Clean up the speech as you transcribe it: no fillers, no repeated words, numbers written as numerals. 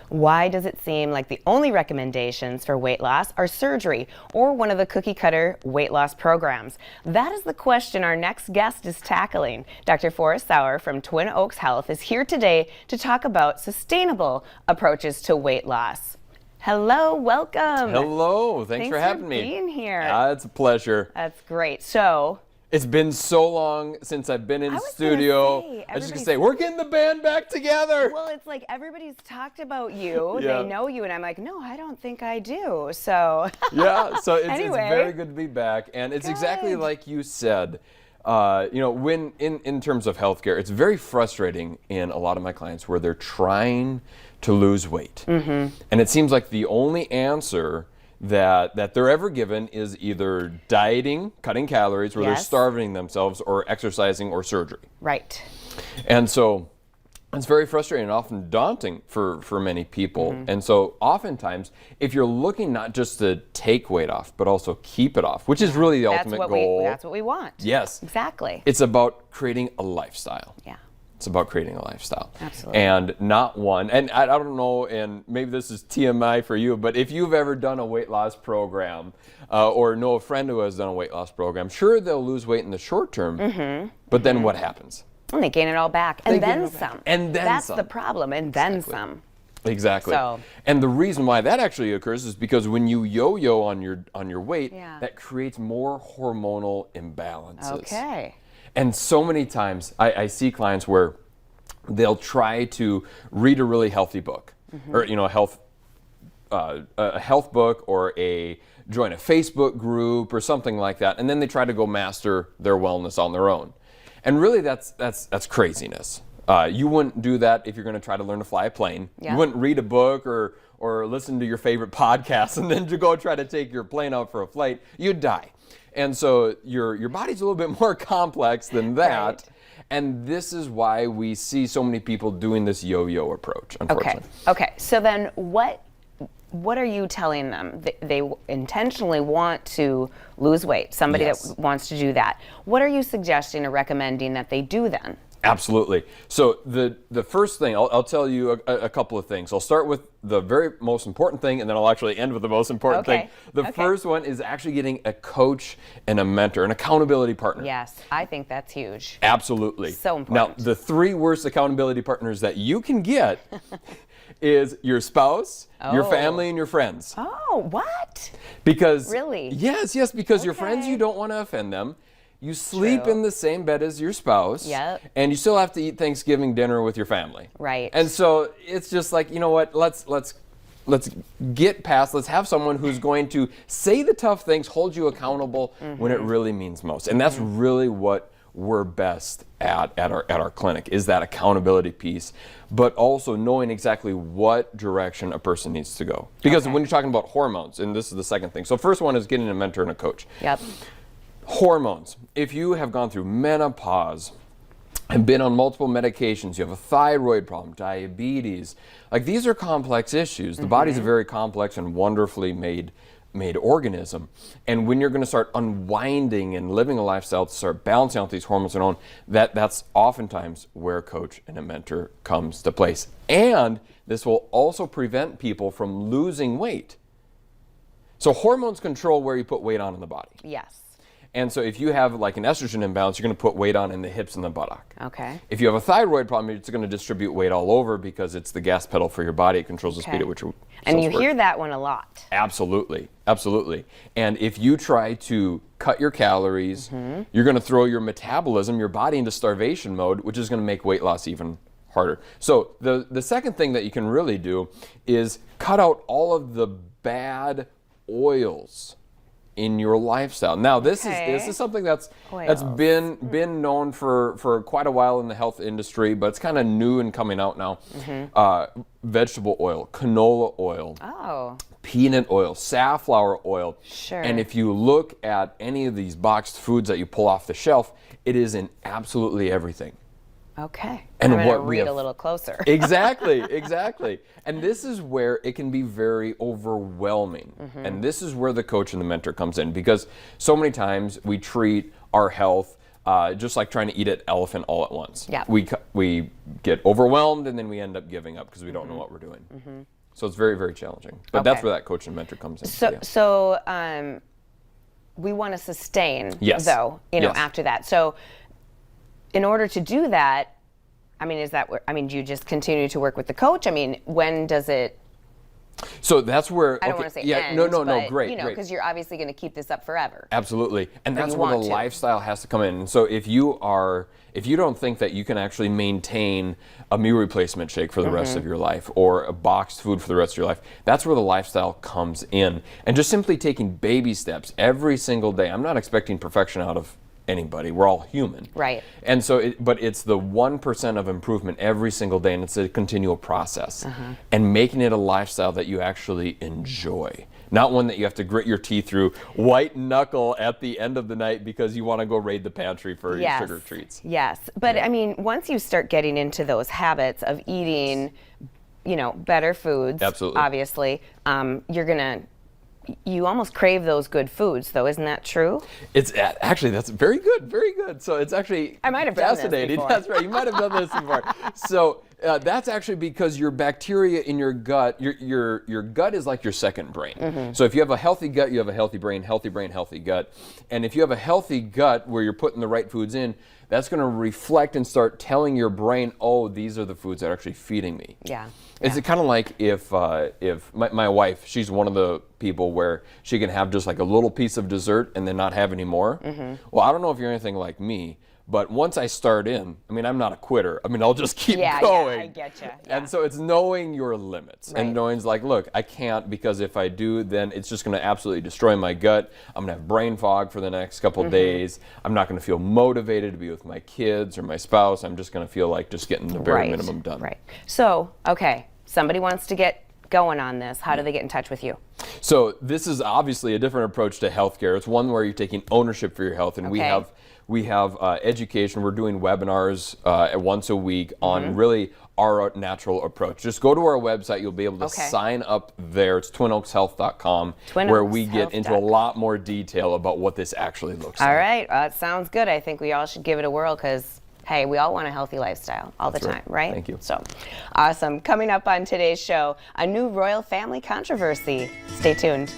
Why does it seem like the only recommendations for weight loss are surgery or one of the cookie-cutter weight loss programs? That is the question our next guest is tackling. Dr. Forrest Sauer from Twin Oaks Health is here today to talk about sustainable approaches to weight loss. Hello, welcome. Hello, thanks for having me. Thanks for being here. It's a pleasure. That's great. So, it's been so long since I've been in studio. I was just gonna say, we're getting the band back together. Well, it's like everybody's talked about you. Yeah. They know you, and I'm like, no, I don't think I do. So yeah, so it's Anyway. very good to be back, and it's exactly Good. like you said. When in terms of healthcare, it's very frustrating in a lot of my clients where they're trying to lose weight, and it seems like the only answer that they're ever given is either dieting, cutting calories, where they're Yes. starving themselves, or exercising, or surgery. right. And so it's very frustrating and often daunting for many people. And so oftentimes, if you're looking not just to take weight off, but also keep it off, which is really the ultimate goal. That's what we want. Yes. Exactly. It's about creating a lifestyle. Yeah. It's about creating a lifestyle. Absolutely. And not one, and I don't know, and maybe this is TMI for you, but if you've ever done a weight loss program or know a friend who has done a weight loss program, sure, they'll lose weight in the short term, but then what happens? And they gain it all back. And then some. And then That's some. the problem. And then some. Exactly. So- And the reason why that actually occurs is because when you yo-yo on your weight, Yeah. that creates more hormonal imbalances. Okay. And so many times I see clients where they'll try to read a really healthy book, or a health book, or join a Facebook group or something like that, and then they try to go master their wellness on their own. And really, that's craziness. You wouldn't do that if you're going to try to learn to fly a plane. Yeah. You wouldn't read a book or listen to your favorite podcast and then to go try to take your plane out for a flight. You'd die. And so your body's a little bit more complex than that. Right. And this is why we see so many people doing this yo-yo approach, unfortunately. Okay. So then what are you telling them? They intentionally want to lose weight, somebody Yes. that wants to do that. What are you suggesting or recommending that they do then? Absolutely. So the first thing, I'll tell you a couple of things. I'll start with the very most important thing, and then I'll actually end with the most important thing. The first one is actually getting a coach and a mentor, an accountability partner. Yes, I think that's huge. Absolutely. So important. Now, the three worst accountability partners that you can get is your spouse, your Oh. family, and your friends. Oh, what? Because Really? Yes, because your friends, Okay. you don't want to offend them. You sleep True. in the same bed as your spouse. Yep. And you still have to eat Thanksgiving dinner with your family. Right. And so it's just like, you know what? Let's get past. Let's have someone who's going to say the tough things, hold you accountable when it really means most. And that's really what we're best at our clinic, is that accountability piece, but also knowing exactly what direction a person needs to go. Because when you're talking about hormones, and this is the second thing. So first one is getting a mentor and a coach. Yep. Hormones. If you have gone through menopause and been on multiple medications, you have a thyroid problem, diabetes, like these are complex issues. The body's a very complex and wonderfully made organism. And when you're going to start unwinding and living a lifestyle to start balancing out these hormones and on, that's oftentimes where a coach and a mentor comes to place. And this will also prevent people from losing weight. So hormones control where you put weight on in the body. Yes. And so if you have like an estrogen imbalance, you're going to put weight on in the hips and the buttock. Okay. If you have a thyroid problem, it's going to distribute weight all over because it's the gas pedal for your body. It controls the speed at which your And cells you work. hear that one a lot. Absolutely. And if you try to cut your calories, you're going to throw your metabolism, your body into starvation mode, which is going to make weight loss even harder. So the second thing that you can really do is cut out all of the bad oils in your lifestyle. Now this is something that's been known for quite a while in the health industry, but it's kind of new and coming out now. Vegetable oil, canola oil, peanut oil, safflower oil. Sure. And if you look at any of these boxed foods that you pull off the shelf, it is in absolutely everything. Okay. And I'm going to what we read have- a little closer. Exactly. And this is where it can be very overwhelming. And this is where the coach and the mentor comes in, because so many times we treat our health just like trying to eat an elephant all at once. Yeah. We get overwhelmed and then we end up giving up because we don't know what we're doing. So it's very, very challenging. But that's Okay. where that coach and mentor comes in. So, yeah. so we want to sustain, Yes. though, Yes. after that. So, in order to do that, I mean, do you just continue to work with the coach? I mean, when does it? So that's where I don't want to say yeah, end, no, but, great, great. great. Because you're obviously going to keep this up forever. Absolutely. And that's you where the want to. lifestyle has to come in. And so if you don't think that you can actually maintain a meal replacement shake for the rest of your life or a boxed food for the rest of your life, that's where the lifestyle comes in. And just simply taking baby steps every single day. I'm not expecting perfection out of anybody. We're all human. Right. And so, but it's the 1% of improvement every single day, and it's a continual process. And making it a lifestyle that you actually enjoy. Not one that you have to grit your teeth through, white knuckle at the end of the night because you want to go raid the pantry for your sugar treats. Yes. But I mean, once you start getting into those habits of eating, better foods, Absolutely. obviously, you almost crave those good foods, though. Isn't that true? It's actually, that's very good, very good. So it's actually I might have done this fascinating. before. That's right. You might have done this before. So that's actually because your bacteria in your gut, your gut is like your second brain. So if you have a healthy gut, you have a healthy brain, healthy gut. And if you have a healthy gut where you're putting the right foods in, that's going to reflect and start telling your brain, oh, these are the foods that are actually feeding me. Yeah. It's kind of like if my wife, she's one of the people where she can have just like a little piece of dessert and then not have any more. Well, I don't know if you're anything like me, but once I start in, I mean, I'm not a quitter. I mean, I'll just keep going. Yeah, I get you. And so it's knowing your limits Right. and knowing like, look, I can't because if I do, then it's just going to absolutely destroy my gut. I'm going to have brain fog for the next couple of days. I'm not going to feel motivated to be with my kids or my spouse. I'm just going to feel like just getting the bare minimum done. Right. So, okay, somebody wants to get going on this. How do they get in touch with you? So this is obviously a different approach to healthcare. It's one where you're taking ownership for your health, and Okay. we have education. We're doing webinars once a week on really our natural approach. Just go to our website. You'll be able to Okay. sign up there. It's twinoakshealth.com, where we get into a twinoakshealth.com. lot more detail about what this actually looks like. All right. That sounds good. I think we all should give it a whirl because, hey, we all want a healthy lifestyle all the That's time, right. right? Thank you. So, awesome. Coming up on today's show, a new royal family controversy. Stay tuned.